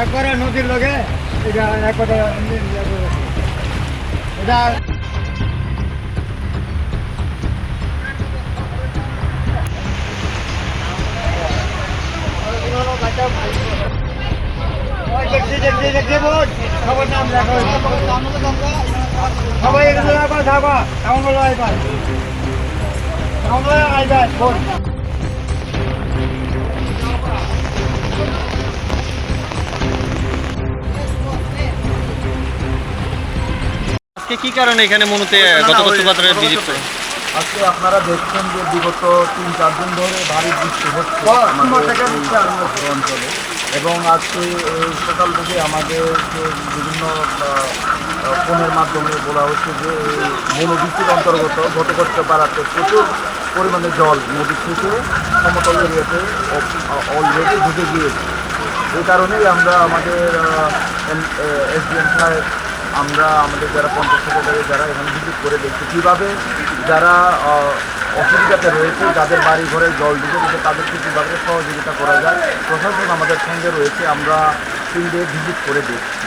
একবারে নদীর লগে এটা একবারে এটা সবার নাম লেখা সবাই এগুলো একবার থাকা কেমন বলো একবার কেমন বলো আইবার ফোন আজকে কি কারণে এখানে মনুতে গত বছর বাজারে ভিজিট করেন? আজকে আপনারা দেখছেন যে বিগত 3-4 দিন ধরে ভারী বৃষ্টি হচ্ছে আমাদের এই অঞ্চলে এবং আজকে এই সকাল থেকে আমাদের যে বিভিন্ন ফোনের মাধ্যমে বলা হচ্ছে যে মনোবৃত্তির অন্তর্গত ঘটকচ্ছ পাড়াতে প্রচুর পরিমাণে জল নদী থেকে সমতল এরিয়াতে অলরেডি ঢুকে গিয়েছে। এই কারণেই আমরা আমাদের এসডিএম সাহেব আমরা আমাদের যারা পঞ্চায়েত সেক্রেটারি যারা এখানে ভিজিট করে দেখছি কীভাবে যারা অসুবিধাতে রয়েছে যাদের বাড়ি ঘরে জল ঢুকে দিতে তাদেরকে কীভাবে সহযোগিতা করা যায় প্রশাসন আমাদের সঙ্গে রয়েছে আমরা ফিল্ডে ভিজিট করে দেখছি।